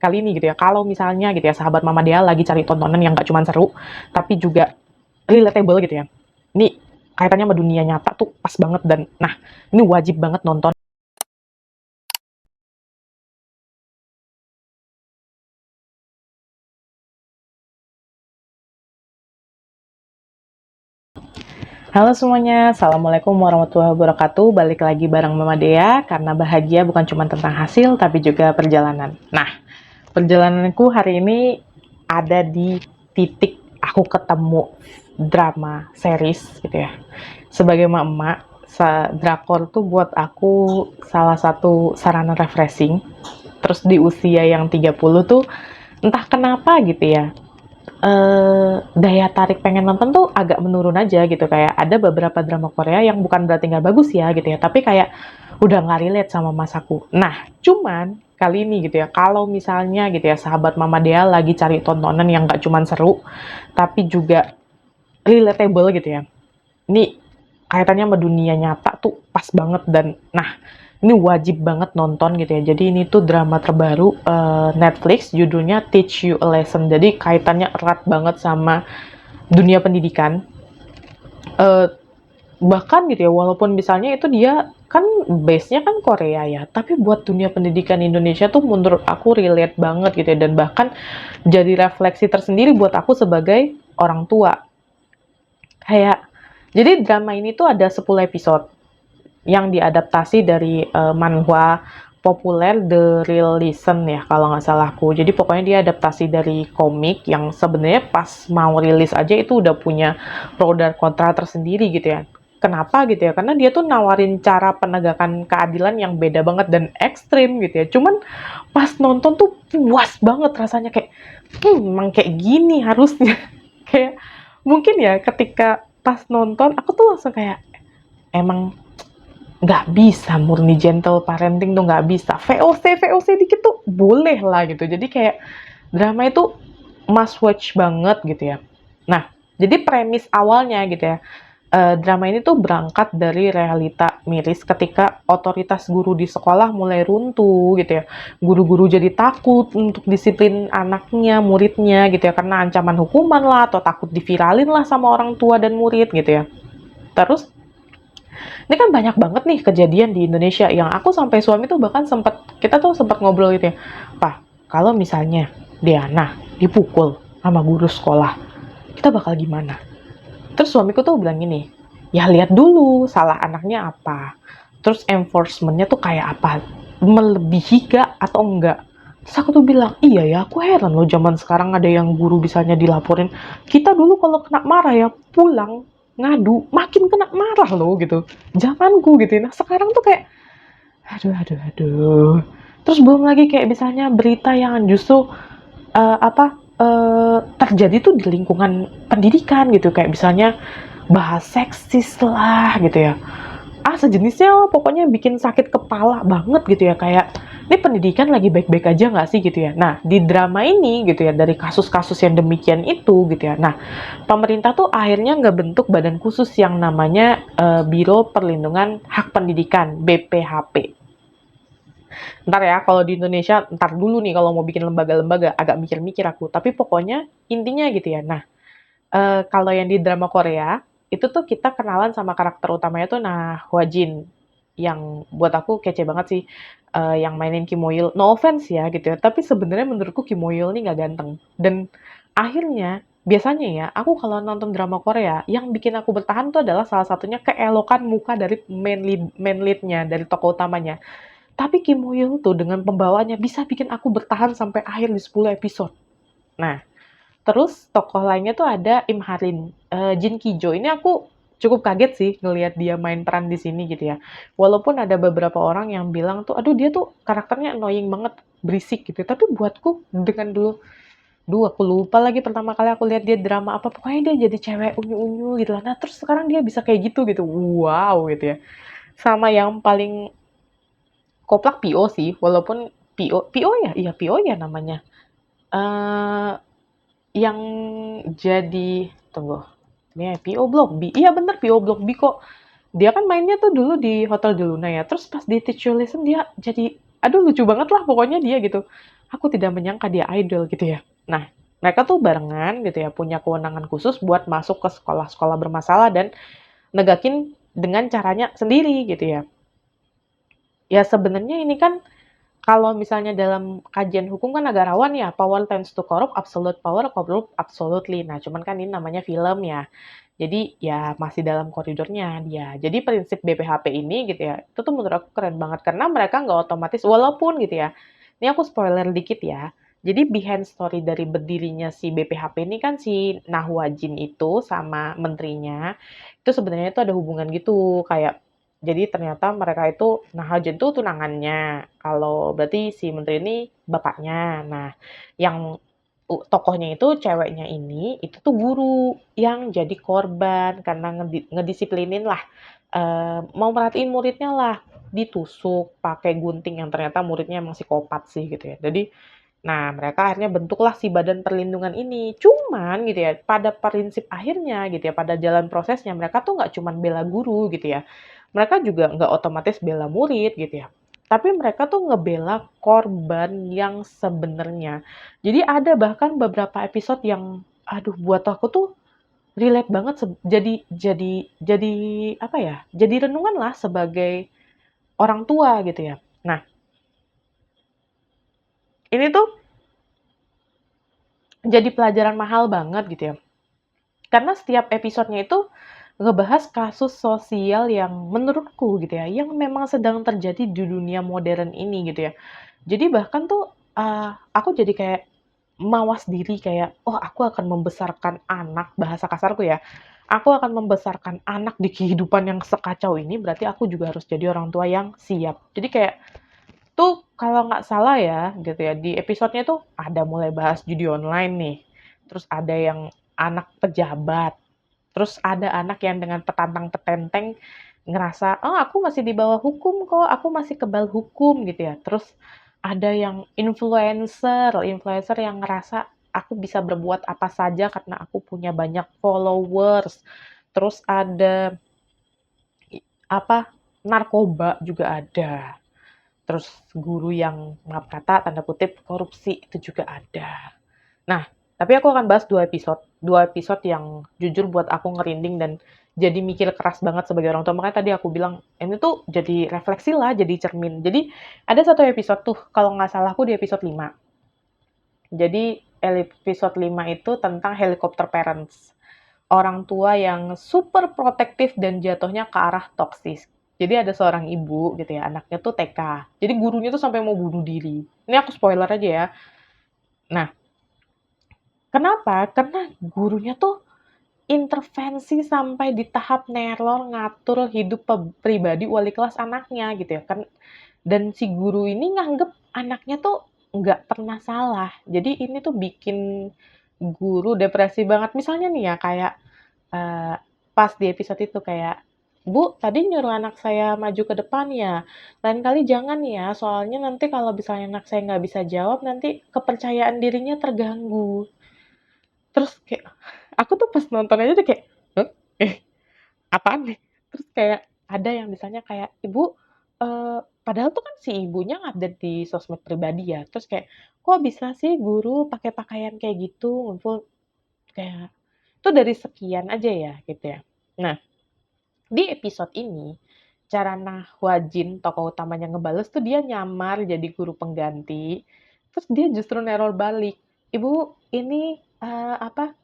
kali ini gitu ya, kalau misalnya gitu ya, sahabat mama dia lagi cari tontonan yang nggak cuma seru, tapi juga relatable gitu ya. Ini kaitannya sama dunia nyata tuh pas banget dan nah, ini wajib banget nonton. Halo semuanya, Assalamualaikum warahmatullahi wabarakatuh. Balik lagi bareng Mama Dea, karena bahagia bukan cuma tentang hasil, tapi juga perjalanan. Nah, perjalananku hari ini ada di titik aku ketemu drama series gitu ya. Sebagai emak-emak, drakor tuh buat aku salah satu sarana refreshing. Terus di usia yang 30 tuh, entah kenapa gitu ya, daya tarik pengen nonton tuh agak menurun aja gitu. Kayak ada beberapa drama Korea yang bukan berarti nggak bagus ya gitu ya, tapi kayak udah nggak relate sama masaku. Nah, cuman kali ini gitu ya, kalau misalnya gitu ya, sahabat mama dia lagi cari tontonan yang nggak cuman seru, tapi juga relatable gitu ya. Ini kaitannya sama dunia nyata tuh pas banget dan nah, ini wajib banget nonton gitu ya. Jadi ini tuh drama terbaru Netflix, judulnya Teach You a Lesson. Jadi kaitannya erat banget sama dunia pendidikan. Eh, Bahkan gitu ya, walaupun misalnya itu dia kan base-nya kan Korea ya, tapi buat dunia pendidikan Indonesia tuh menurut aku relate banget gitu ya, dan bahkan jadi refleksi tersendiri buat aku sebagai orang tua. Kayak, jadi drama ini tuh ada 10 episode yang diadaptasi dari manhwa populer The Real Lesson ya kalau nggak salah aku. Jadi pokoknya dia adaptasi dari komik yang sebenarnya pas mau rilis aja itu udah punya pro dan kontra tersendiri gitu ya. Kenapa gitu ya? Karena dia tuh nawarin cara penegakan keadilan yang beda banget dan ekstrim gitu ya. Cuman pas nonton tuh puas banget rasanya kayak, emang kayak gini harusnya. Kayak mungkin ya ketika pas nonton aku tuh langsung kayak emang nggak bisa murni gentle parenting tuh nggak bisa. VOC dikit tuh boleh lah gitu. Jadi kayak drama itu must watch banget gitu ya. Nah, jadi premis awalnya gitu ya, drama ini tuh berangkat dari realita miris ketika otoritas guru di sekolah mulai runtuh gitu ya. Guru-guru jadi takut untuk disiplin anaknya, muridnya gitu ya, karena ancaman hukuman lah atau takut diviralin lah sama orang tua dan murid gitu ya. Terus ini kan banyak banget nih kejadian di Indonesia yang aku sampai suami tuh bahkan kita tuh sempat ngobrol gitu ya, Pak, kalau misalnya Diana dipukul sama guru sekolah, kita bakal gimana? Terus suamiku tuh bilang gini, ya lihat dulu salah anaknya apa, terus enforcementnya tuh kayak apa, melebihi gak atau enggak. Terus aku tuh bilang, iya ya, aku heran loh zaman sekarang ada yang guru misalnya dilaporin. Kita dulu kalau kena marah ya pulang ngadu, makin kena marah loh gitu. Zamanku gitu. Nah sekarang tuh kayak, aduh. Terus belum lagi kayak misalnya berita yang justru terjadi tuh di lingkungan pendidikan gitu, kayak misalnya bahas seksis lah gitu ya, sejenisnya pokoknya bikin sakit kepala banget gitu ya. Kayak ini pendidikan lagi baik-baik aja nggak sih gitu ya. Nah di drama ini gitu ya, dari kasus-kasus yang demikian itu gitu ya, nah pemerintah tuh akhirnya nggak bentuk badan khusus yang namanya Biro Perlindungan Hak Pendidikan BPHP. Ntar ya, kalau di Indonesia, ntar dulu nih kalau mau bikin lembaga-lembaga, agak mikir-mikir aku. Tapi pokoknya intinya gitu ya. Nah, kalau yang di drama Korea, itu tuh kita kenalan sama karakter utamanya tuh Nah Hwa Jin, yang buat aku kece banget sih, yang mainin Kim Mo Hyul. No offense ya gitu ya, tapi sebenarnya menurutku Kim Mo Hyul nih nggak ganteng. Dan akhirnya, biasanya ya, aku kalau nonton drama Korea, yang bikin aku bertahan tuh adalah salah satunya keelokan muka dari main lead-nya, dari tokoh utamanya. Tapi Kim Mo Hyun tuh dengan pembawaannya bisa bikin aku bertahan sampai akhir di 10 episode. Nah, terus tokoh lainnya tuh ada Im Harin, Jin Ki-jo. Ini aku cukup kaget sih ngelihat dia main peran di sini gitu ya. Walaupun ada beberapa orang yang bilang tuh, aduh dia tuh karakternya annoying banget, berisik gitu. Tapi buatku dengan aku lupa lagi pertama kali aku lihat dia drama apa, pokoknya dia jadi cewek unyu-unyu gitu lah. Nah terus sekarang dia bisa kayak gitu, wow gitu ya. Sama yang paling koplak PO sih, walaupun PO ya? Iya PO ya namanya. Eh yang jadi tunggu. Ini PO Block B. Iya bener PO Block B kok. Dia kan mainnya tuh dulu di Hotel de Luna ya. Terus pas di Teach You Listen dia jadi aduh lucu banget lah pokoknya dia gitu. Aku tidak menyangka dia idol gitu ya. Nah, mereka tuh barengan gitu ya, punya kewenangan khusus buat masuk ke sekolah-sekolah bermasalah dan negakin dengan caranya sendiri gitu ya. Ya sebenarnya ini kan kalau misalnya dalam kajian hukum kan agak rawan ya, power tends to corrupt, absolute power corrupt absolutely. Nah, cuman kan ini namanya film ya. Jadi ya masih dalam koridornya dia. Jadi prinsip BPHP ini gitu ya, itu tuh menurut aku keren banget karena mereka nggak otomatis walaupun gitu ya. Ini aku spoiler dikit ya. Jadi behind story dari berdirinya si BPHP ini kan si Nahwajin itu sama menterinya itu sebenarnya itu ada hubungan gitu kayak jadi ternyata mereka itu Nahwajin tuh tunangannya. Kalau berarti si menteri ini bapaknya. Nah, yang tokohnya itu ceweknya ini itu tuh guru yang jadi korban karena ngedisiplinin lah mau merhatiin muridnya lah ditusuk pakai gunting yang ternyata muridnya emang psikopat sih gitu ya. Jadi nah mereka akhirnya bentuklah si badan perlindungan ini. Cuman gitu ya pada prinsip akhirnya gitu ya pada jalan prosesnya mereka tuh nggak cuman bela guru gitu ya. Mereka juga nggak otomatis bela murid gitu ya. Tapi mereka tuh ngebela korban yang sebenarnya. Jadi ada bahkan beberapa episode yang aduh buat aku tuh relate banget jadi apa ya? Jadi renungan lah sebagai orang tua gitu ya. Nah, ini tuh jadi pelajaran mahal banget gitu ya. Karena setiap episodenya itu ngebahas kasus sosial yang menurutku gitu ya, yang memang sedang terjadi di dunia modern ini gitu ya. Jadi bahkan tuh aku jadi kayak mawas diri kayak, oh aku akan membesarkan anak, bahasa kasarku ya, aku akan membesarkan anak di kehidupan yang sekacau ini, berarti aku juga harus jadi orang tua yang siap. Jadi kayak tuh kalau nggak salah ya gitu ya, di episodenya tuh ada mulai bahas judi online nih, terus ada yang anak pejabat, terus ada anak yang dengan petantang-petenteng ngerasa, "Oh, aku masih di bawah hukum kok, aku masih kebal hukum," gitu ya. Terus ada yang influencer, influencer yang ngerasa, "Aku bisa berbuat apa saja karena aku punya banyak followers." Terus ada apa, narkoba juga ada. Terus guru yang maaf kata, tanda kutip, korupsi itu juga ada. Nah, tapi aku akan bahas 2 episode yang jujur buat aku ngerinding dan jadi mikir keras banget sebagai orang tua. Makanya tadi aku bilang, ini tuh jadi refleksi lah, jadi cermin. Jadi ada satu episode tuh, kalau nggak salah aku di episode 5. Jadi episode 5 itu tentang helicopter parents. Orang tua yang super protektif dan jatuhnya ke arah toksis. Jadi ada seorang ibu gitu ya, anaknya tuh TK. Jadi gurunya tuh sampai mau bunuh diri. Ini aku spoiler aja ya. Nah, kenapa? Karena gurunya tuh intervensi sampai di tahap neror ngatur hidup pribadi wali kelas anaknya gitu ya kan. Dan si guru ini nganggep anaknya tuh nggak pernah salah. Jadi ini tuh bikin guru depresi banget. Misalnya nih ya kayak eh, pas di episode itu kayak Bu, tadi nyuruh anak saya maju ke depan ya. Lain kali jangan ya, soalnya nanti kalau misalnya anak saya nggak bisa jawab, nanti kepercayaan dirinya terganggu. Terus kayak, aku tuh pas nonton aja tuh kayak, "Hah? Eh, apaan nih?" Terus kayak ada yang misalnya kayak, "Ibu," padahal tuh kan si ibunya update di sosmed pribadi ya, terus kayak, "Kok bisa sih guru pakai pakaian kayak gitu ngumpul?" Kayak, itu dari sekian aja ya, gitu ya. Nah, di episode ini, cara Nahwajin, tokoh utamanya ngebales tuh dia nyamar jadi guru pengganti, terus dia justru neror balik. Ibu, ini apa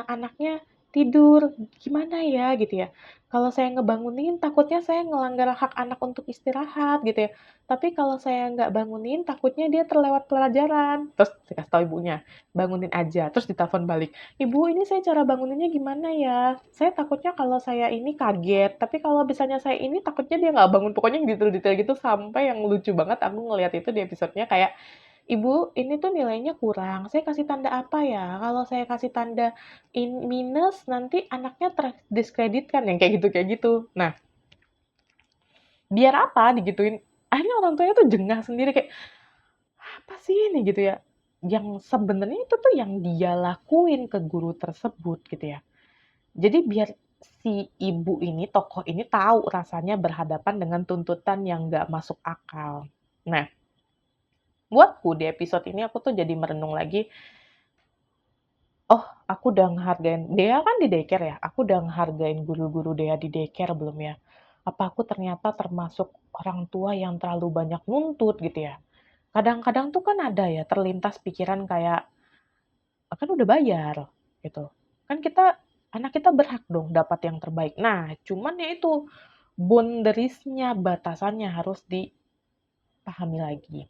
anaknya tidur, gimana ya gitu ya. Kalau saya ngebangunin takutnya saya ngelanggar hak anak untuk istirahat gitu ya. Tapi kalau saya nggak bangunin takutnya dia terlewat pelajaran. Terus dikasih tahu ibunya, bangunin aja. Terus ditelepon balik, "Ibu, ini saya cara banguninnya gimana ya? Saya takutnya kalau saya ini kaget, tapi kalau misalnya saya ini takutnya dia nggak bangun." Pokoknya detail-detail gitu sampai yang lucu banget aku ngelihat itu di episodenya kayak, "Ibu, ini tuh nilainya kurang, saya kasih tanda apa ya? Kalau saya kasih tanda minus, nanti anaknya terdiskreditkan," yang kayak gitu. Nah, biar apa digituin, akhirnya orang tuanya tuh jengah sendiri kayak, "Apa sih ini?" Gitu ya. Yang sebenarnya itu tuh yang dia lakuin ke guru tersebut gitu ya. Jadi biar si ibu ini, tokoh ini tahu rasanya berhadapan dengan tuntutan yang nggak masuk akal. Nah, buatku di episode ini aku tuh jadi merenung lagi, oh aku udah ngehargain, Dea kan di daycare ya, aku udah ngehargain guru-guru Dea di daycare belum ya? Apa aku ternyata termasuk orang tua yang terlalu banyak nuntut gitu ya? Kadang-kadang tuh kan ada ya terlintas pikiran kayak, kan udah bayar gitu. Kan anak kita berhak dong dapat yang terbaik. Nah, cuman ya itu boundaries-nya, batasannya harus dipahami lagi.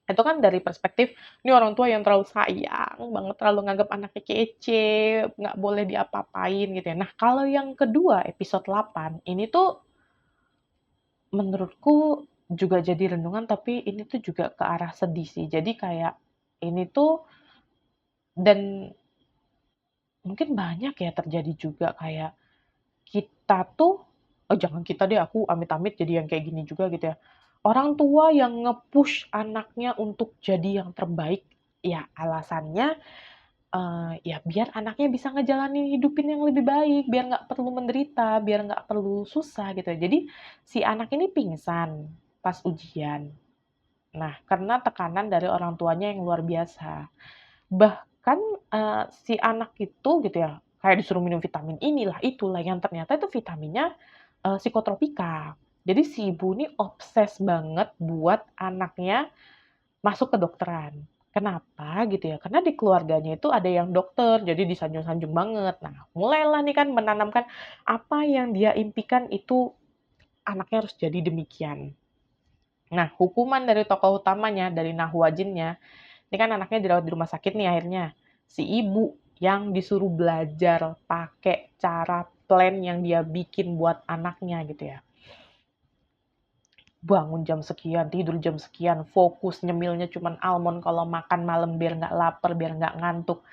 Itu kan dari perspektif, ini orang tua yang terlalu sayang banget, terlalu nganggap anaknya kece, nggak boleh diapa-apain gitu ya. Nah, kalau yang kedua, episode 8, ini tuh menurutku juga jadi renungan, tapi ini tuh juga ke arah sedih sih. Jadi kayak, ini tuh, dan mungkin banyak ya terjadi juga kayak, kita tuh, oh jangan kita deh, aku amit-amit jadi yang kayak gini juga gitu ya. Orang tua yang nge-push anaknya untuk jadi yang terbaik, ya alasannya, ya biar anaknya bisa ngejalanin hidupin yang lebih baik, biar nggak perlu menderita, biar nggak perlu susah gitu ya. Jadi si anak ini pingsan pas ujian. Nah, karena tekanan dari orang tuanya yang luar biasa. Bahkan, si anak itu gitu ya, kayak disuruh minum vitamin inilah, itulah, yang ternyata itu vitaminnya, psikotropika. Jadi si ibu ini obses banget buat anaknya masuk kedokteran. Kenapa gitu ya, karena di keluarganya itu ada yang dokter, jadi disanjung-sanjung banget. Nah, mulailah nih kan menanamkan apa yang dia impikan itu anaknya harus jadi demikian. Nah, hukuman dari tokoh utamanya, dari Nahwajinnya, ini kan anaknya dirawat di rumah sakit nih akhirnya. Si ibu yang disuruh belajar pakai cara plan yang dia bikin buat anaknya gitu ya. Bangun jam sekian, tidur jam sekian, fokus nyemilnya cuman almond kalau makan malam biar nggak lapar, biar nggak ngantuk.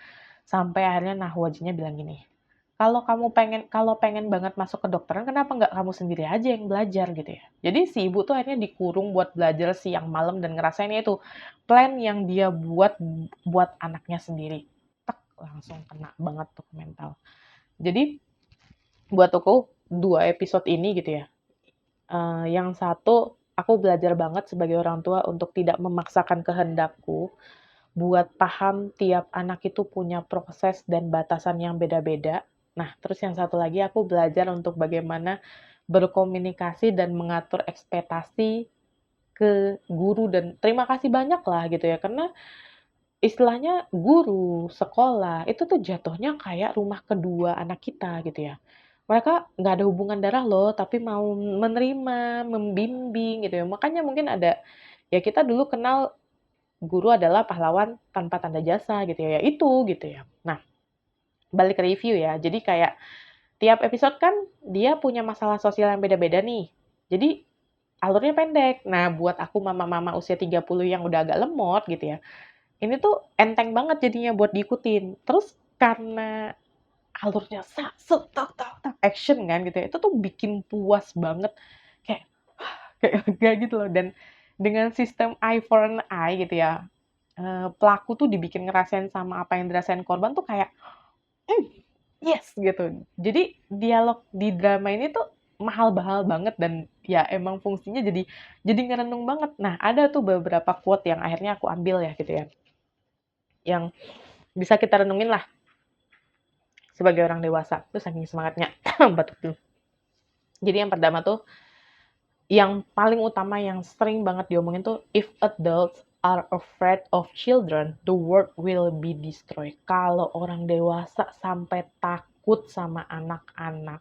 Sampai akhirnya Nahwajinya bilang gini, kalau pengen banget masuk ke kedokteran, kenapa nggak kamu sendiri aja yang belajar gitu ya. Jadi si ibu tuh akhirnya dikurung buat belajar siang malam dan ngerasain itu plan yang dia buat anaknya sendiri. Tek, langsung kena banget tuh ke mental. Jadi buat aku 2 episode ini gitu ya. Yang satu aku belajar banget sebagai orang tua untuk tidak memaksakan kehendakku, buat paham tiap anak itu punya proses dan batasan yang beda-beda. Nah, terus yang satu lagi aku belajar untuk bagaimana berkomunikasi dan mengatur ekspektasi ke guru, dan terima kasih banyak lah gitu ya, karena istilahnya guru, sekolah, itu tuh jatuhnya kayak rumah kedua anak kita gitu ya. Mereka nggak ada hubungan darah loh, tapi mau menerima, membimbing gitu ya. Makanya mungkin ada, ya kita dulu kenal guru adalah pahlawan tanpa tanda jasa gitu ya, ya itu gitu ya. Nah, balik ke review ya. Jadi kayak tiap episode kan dia punya masalah sosial yang beda-beda nih. Jadi alurnya pendek. Nah, buat aku mama-mama usia 30 yang udah agak lemot gitu ya, ini tuh enteng banget jadinya buat diikutin. Terus karena alurnya action kan gitu ya, itu tuh bikin puas banget. Kayak kayak lega gitu loh. Dan dengan sistem eye for an eye gitu ya, pelaku tuh dibikin ngerasain sama apa yang dirasain korban tuh kayak, "Mmm, yes!" gitu. Jadi dialog di drama ini tuh mahal-mahal banget, dan ya emang fungsinya jadi ngerenung banget. Nah, ada tuh beberapa quote yang akhirnya aku ambil ya gitu ya, yang bisa kita renungin lah sebagai orang dewasa. Terus saking semangatnya, batuk dulu. Jadi yang pertama tuh, yang paling utama yang sering banget diomongin tuh, if adults are afraid of children, the world will be destroyed. Kalau orang dewasa sampai takut sama anak-anak,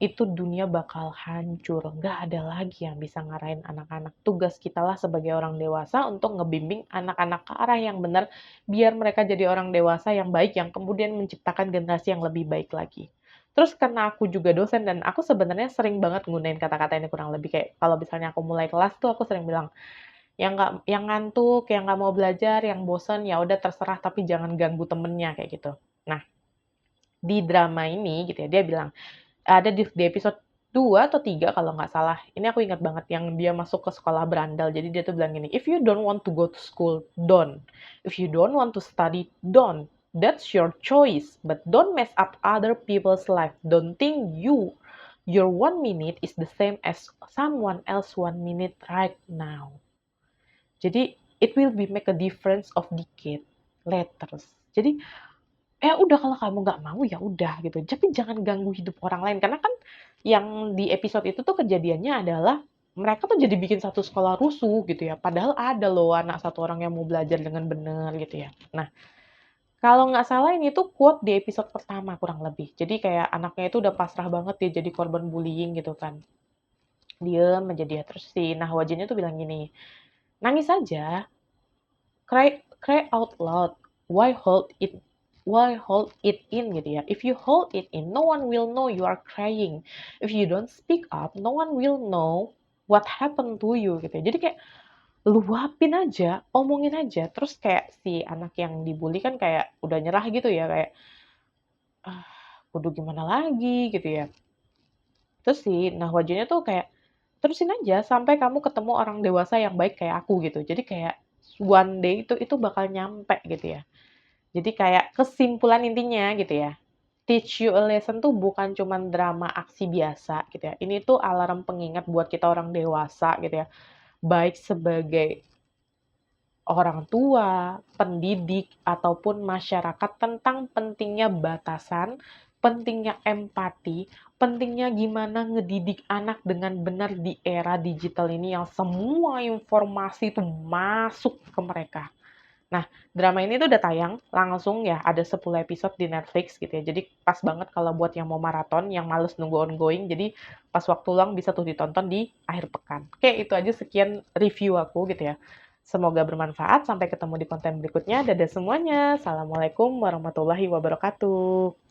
itu dunia bakal hancur. Gak ada lagi yang bisa ngarahin anak-anak. Tugas kita lah sebagai orang dewasa untuk ngebimbing anak-anak ke arah yang benar, biar mereka jadi orang dewasa yang baik, yang kemudian menciptakan generasi yang lebih baik lagi. Terus karena aku juga dosen, dan aku sebenarnya sering banget nggunain kata-kata ini, kurang lebih kayak kalau misalnya aku mulai kelas tuh aku sering bilang, yang ngantuk, yang nggak mau belajar, yang bosen, ya udah terserah tapi jangan ganggu temennya kayak gitu. Nah, di drama ini gitu ya, dia bilang, ada di episode 2 atau 3 kalau nggak salah, ini aku ingat banget yang dia masuk ke sekolah berandal. Jadi dia tuh bilang gini, "If you don't want to go to school, don't. If you don't want to study, don't. That's your choice, but don't mess up other people's life. Don't think your 1 minute is the same as someone else 1 minute right now." Jadi it will be make a difference of decade later. Jadi udah kalau kamu nggak mau ya udah gitu. Tapi jangan ganggu hidup orang lain karena kan yang di episode itu tuh kejadiannya adalah mereka tuh jadi bikin satu sekolah rusuh gitu ya. Padahal ada loh anak satu orang yang mau belajar dengan benar gitu ya. Nah, kalau nggak salah ini tuh quote di episode pertama kurang lebih. Jadi kayak anaknya itu udah pasrah banget dia jadi korban bullying gitu kan. Diem aja dia terus si Nahwajinnya tuh bilang gini, nangis aja, cry out loud. Why hold it in gitu ya. If you hold it in, no one will know you are crying. If you don't speak up, no one will know what happened to you gitu ya. Jadi kayak luapin aja, omongin aja. Terus kayak si anak yang dibully kan kayak udah nyerah gitu ya, kayak ah, kudu gimana lagi gitu ya. Terus si Nahwajunya tuh kayak terusin aja sampai kamu ketemu orang dewasa yang baik kayak aku gitu. Jadi kayak one day itu bakal nyampe gitu ya. Jadi kayak kesimpulan intinya gitu ya. Teach you a lesson tuh bukan cuman drama aksi biasa gitu ya. Ini tuh alarm pengingat buat kita orang dewasa gitu ya. Baik sebagai orang tua, pendidik, ataupun masyarakat tentang pentingnya batasan, pentingnya empati, pentingnya gimana ngedidik anak dengan benar di era digital ini yang semua informasi itu masuk ke mereka. Nah, drama ini tuh udah tayang langsung ya, ada 10 episode di Netflix gitu ya. Jadi pas banget kalau buat yang mau maraton, yang males nunggu ongoing, jadi pas waktu luang bisa tuh ditonton di akhir pekan. Oke, itu aja sekian review aku gitu ya. Semoga bermanfaat, sampai ketemu di konten berikutnya. Dadah semuanya. Assalamualaikum warahmatullahi wabarakatuh.